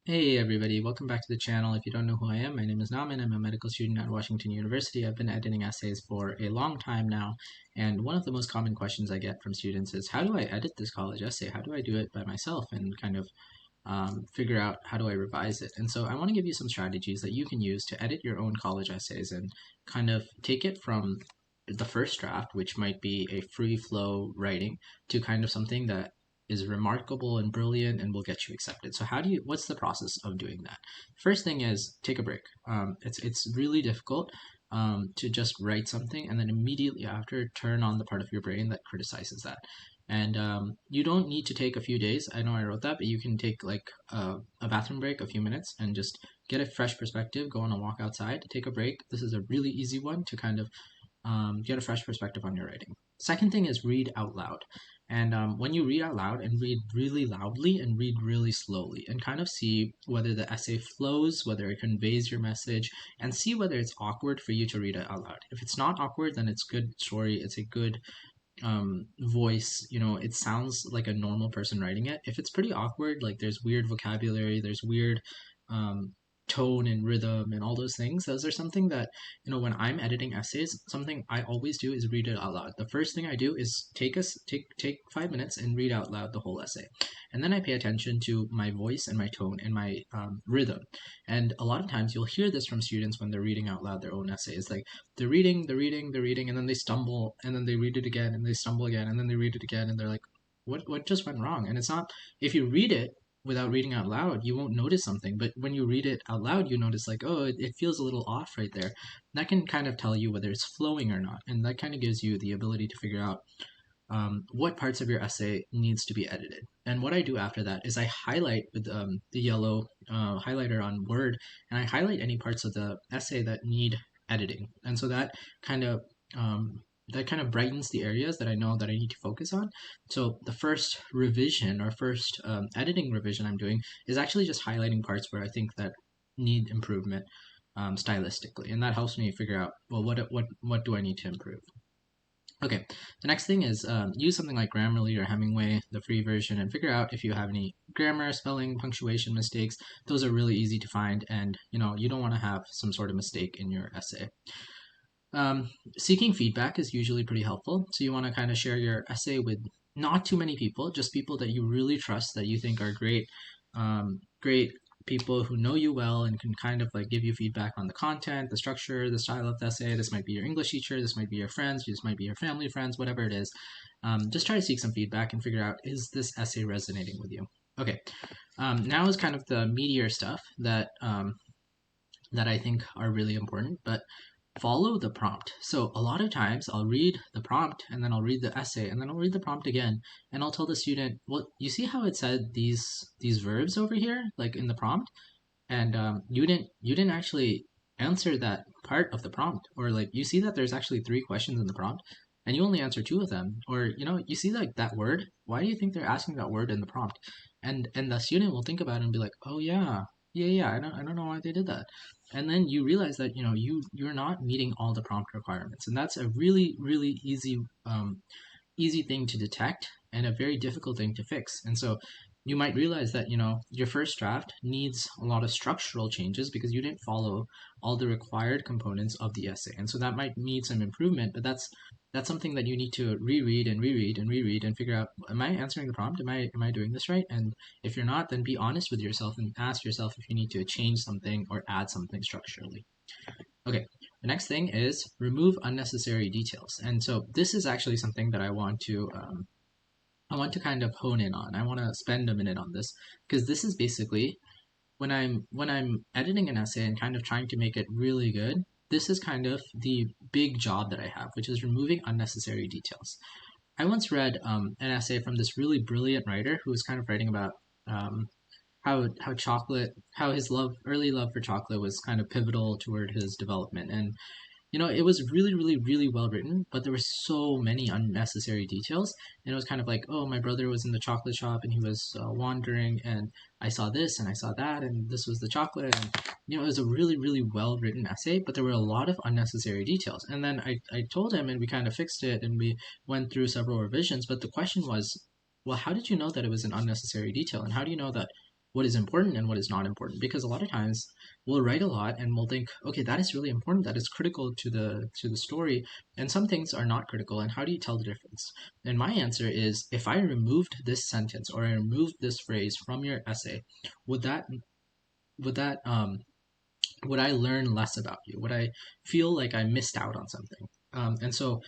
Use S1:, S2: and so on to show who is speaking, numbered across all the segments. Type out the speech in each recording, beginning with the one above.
S1: Hey everybody, welcome back to the channel. If you don't know who I am, my name is Naman. I'm a medical student at Washington University. I've been editing essays for a long time now, and one of the most common questions I get from students is, how do I edit this college essay? How do I do it by myself and kind of figure out how do I revise it? And so I want to give you some strategies that you can use to edit your own college essays and kind of take it from the first draft, which might be a free flow writing, to kind of something that is remarkable and brilliant and will get you accepted. So what's the process of doing that? First thing is take a break. It's really difficult to just write something and then immediately after turn on the part of your brain that criticizes that. And you don't need to take a few days. I know I wrote that, but you can take like a bathroom break, a few minutes, and just get a fresh perspective, go on a walk outside, take a break. This is a really easy one to kind of get a fresh perspective on your writing. Second thing is read out loud. And when you read out loud and read really loudly and read really slowly and kind of see whether the essay flows, whether it conveys your message, and see whether it's awkward for you to read it out loud. If it's not awkward, then it's good story. It's a good voice. It sounds like a normal person writing it. If it's pretty awkward, like there's weird vocabulary, there's weird um, tone and rhythm and all those things, those are something that, when I'm editing essays, something I always do is read it out loud. The first thing I do is take 5 minutes and read out loud the whole essay, and then I pay attention to my voice and my tone and my rhythm. And a lot of times you'll hear this from students when they're reading out loud their own essays. Like they're reading, and then they stumble, and then they read it again, and they stumble again, and then they read it again, and they're like, what just went wrong? And it's not, if you read it without reading out loud, you won't notice something. But when you read it out loud, you notice like, oh, it feels a little off right there. That can kind of tell you whether it's flowing or not. And that kind of gives you the ability to figure out what parts of your essay needs to be edited. And what I do after that is I highlight with the yellow highlighter on Word, and I highlight any parts of the essay that need editing. And so um, that kind of brightens the areas that I know that I need to focus on. So the first revision or first editing revision I'm doing is actually just highlighting parts where I think that need improvement stylistically, and that helps me figure out, well, what do I need to improve. Okay, the next thing is use something like Grammarly or Hemingway, the free version, and figure out if you have any grammar, spelling, punctuation mistakes. Those are really easy to find, and you don't want to have some sort of mistake in your essay. Seeking feedback is usually pretty helpful. So you want to kind of share your essay with not too many people, just people that you really trust, that you think are great people who know you well and can kind of like give you feedback on the content, the structure, the style of the essay. This might be your English teacher, this might be your friends, this might be your family friends, whatever it is. Just try to seek some feedback and figure out, is this essay resonating with you? Okay, now is kind of the meatier stuff that I think are really important, but follow the prompt. So a lot of times I'll read the prompt and then I'll read the essay and then I'll read the prompt again, and I'll tell the student, well, you see how it said these verbs over here, like in the prompt, and you didn't actually answer that part of the prompt, or like you see that there's actually three questions in the prompt and you only answer two of them, or you see like that word, why do you think they're asking that word in the prompt? And the student will think about it and be like, oh yeah, yeah, I don't know why they did that. And then you realize that you're not meeting all the prompt requirements, and that's a really easy thing to detect and a very difficult thing to fix. And so you might realize that your first draft needs a lot of structural changes because you didn't follow all the required components of the essay, and so that might need some improvement. But that's something that you need to reread and reread and reread and figure out, am I answering the prompt? Am I doing this right? And if you're not, then be honest with yourself and ask yourself if you need to change something or add something structurally. Okay, the next thing is remove unnecessary details. And so this is actually something that I want to kind of hone in on. I want to spend a minute on this because this is basically when I'm editing an essay and kind of trying to make it really good. This is kind of the big job that I have, which is removing unnecessary details. I once read an essay from this really brilliant writer who was kind of writing about um, how his early love for chocolate was kind of pivotal toward his development. And it was really well written, but there were so many unnecessary details. And it was kind of like, oh, my brother was in the chocolate shop and he was wandering, and I saw this and I saw that, and this was the chocolate. And, it was a really well written essay, but there were a lot of unnecessary details. And then I told him, and we kind of fixed it, and we went through several revisions. But the question was, well, how did you know that it was an unnecessary detail? And how do you know that what is important and what is not important, because a lot of times we'll write a lot and we'll think, okay, that is really important, that is critical to the story, and some things are not critical, and how do you tell the difference? And my answer is, if I removed this sentence or I removed this phrase from your essay, would that would that would I learn less about you? Would I feel like I missed out on something? And so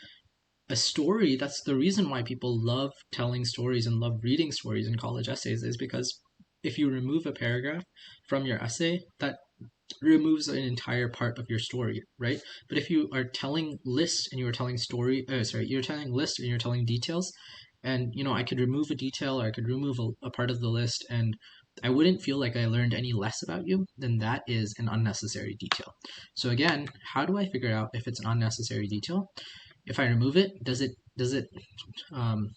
S1: a story, that's the reason why people love telling stories and love reading stories in college essays, is because if you remove a paragraph from your essay, that removes an entire part of your story, right? But if you are telling lists and you are telling you're telling lists and you're telling details, and I could remove a detail or I could remove a part of the list, and I wouldn't feel like I learned any less about you, then that is an unnecessary detail. So again, how do I figure out if it's an unnecessary detail? If I remove it, um,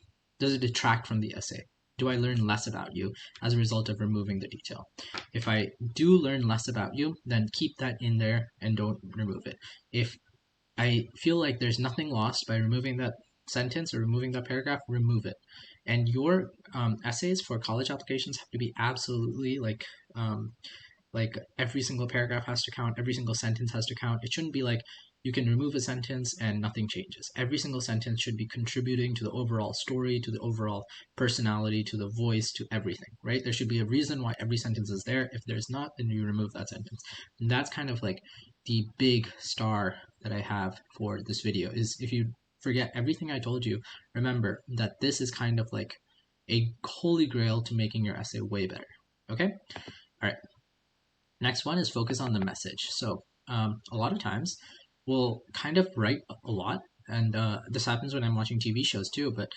S1: does it detract from the essay? Do I learn less about you as a result of removing the detail? If I do learn less about you, then keep that in there and don't remove it. If I feel like there's nothing lost by removing that sentence or removing that paragraph, remove it. And your essays for college applications have to be absolutely like every single paragraph has to count, every single sentence has to count. It shouldn't be like you can remove a sentence and nothing changes. Every single sentence should be contributing to the overall story, to the overall personality, to the voice, to everything, right? There should be a reason why every sentence is there. If there's not, then you remove that sentence. And that's kind of like the big star that I have for this video, is if you forget everything I told you, remember that this is kind of like a holy grail to making your essay way better. Okay? All right. Next one is focus on the message. So a lot of times we'll kind of write a lot, and this happens when I'm watching TV shows too. But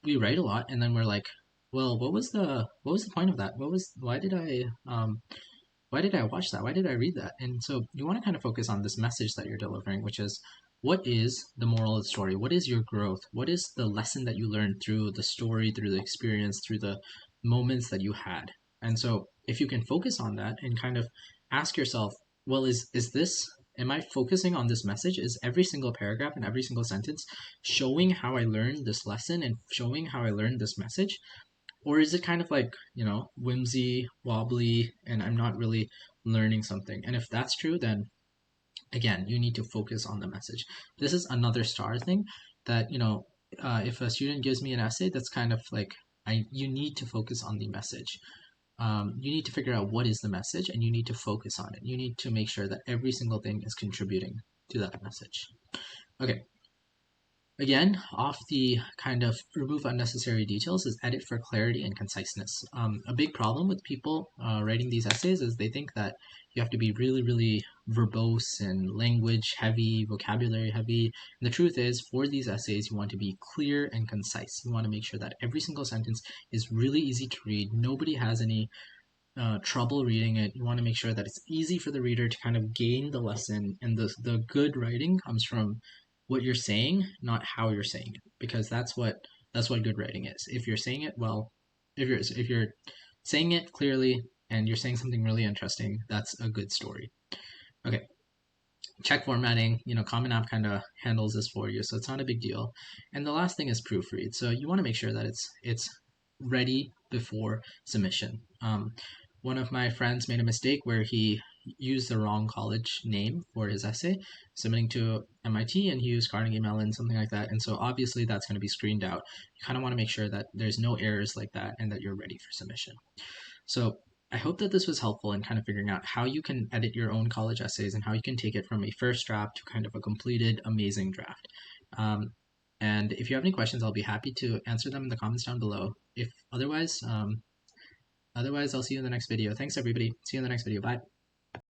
S1: we write a lot, and then we're like, well, what was the point of that? Why did I watch that? Why did I read that? And so you want to kind of focus on this message that you're delivering, which is, what is the moral of the story? What is your growth? What is the lesson that you learned through the story, through the experience, through the moments that you had? And so if you can focus on that and kind of ask yourself, well, is this, am I focusing on this message? Is every single paragraph and every single sentence showing how I learned this lesson and showing how I learned this message? Or is it kind of like, whimsy, wobbly, and I'm not really learning something? And if that's true, then again, you need to focus on the message. This is another star thing that, if a student gives me an essay, that's kind of like, you need to focus on the message. You need to figure out what is the message, and you need to focus on it. You need to make sure that every single thing is contributing to that message. Okay. Again, off the kind of remove unnecessary details is edit for clarity and conciseness. A big problem with people writing these essays is they think that you have to be really, really verbose and language heavy, vocabulary heavy. And the truth is, for these essays, you want to be clear and concise. You want to make sure that every single sentence is really easy to read. Nobody has any trouble reading it. You want to make sure that it's easy for the reader to kind of gain the lesson, and the good writing comes from what you're saying, not how you're saying it, because that's what good writing is. If you're saying it well, if you're saying it clearly and you're saying something really interesting, that's a good story. Okay. Check formatting, CommonApp kind of handles this for you, so it's not a big deal. And the last thing is proofread. So you want to make sure that it's ready before submission. One of my friends made a mistake where he used the wrong college name for his essay, submitting to MIT, and he used Carnegie Mellon, something like that. And so obviously that's going to be screened out. You kind of want to make sure that there's no errors like that and that you're ready for submission. So I hope that this was helpful in kind of figuring out how you can edit your own college essays and how you can take it from a first draft to kind of a completed, amazing draft. And if you have any questions, I'll be happy to answer them in the comments down below. If otherwise, I'll see you in the next video. Thanks, everybody. See you in the next video. Bye.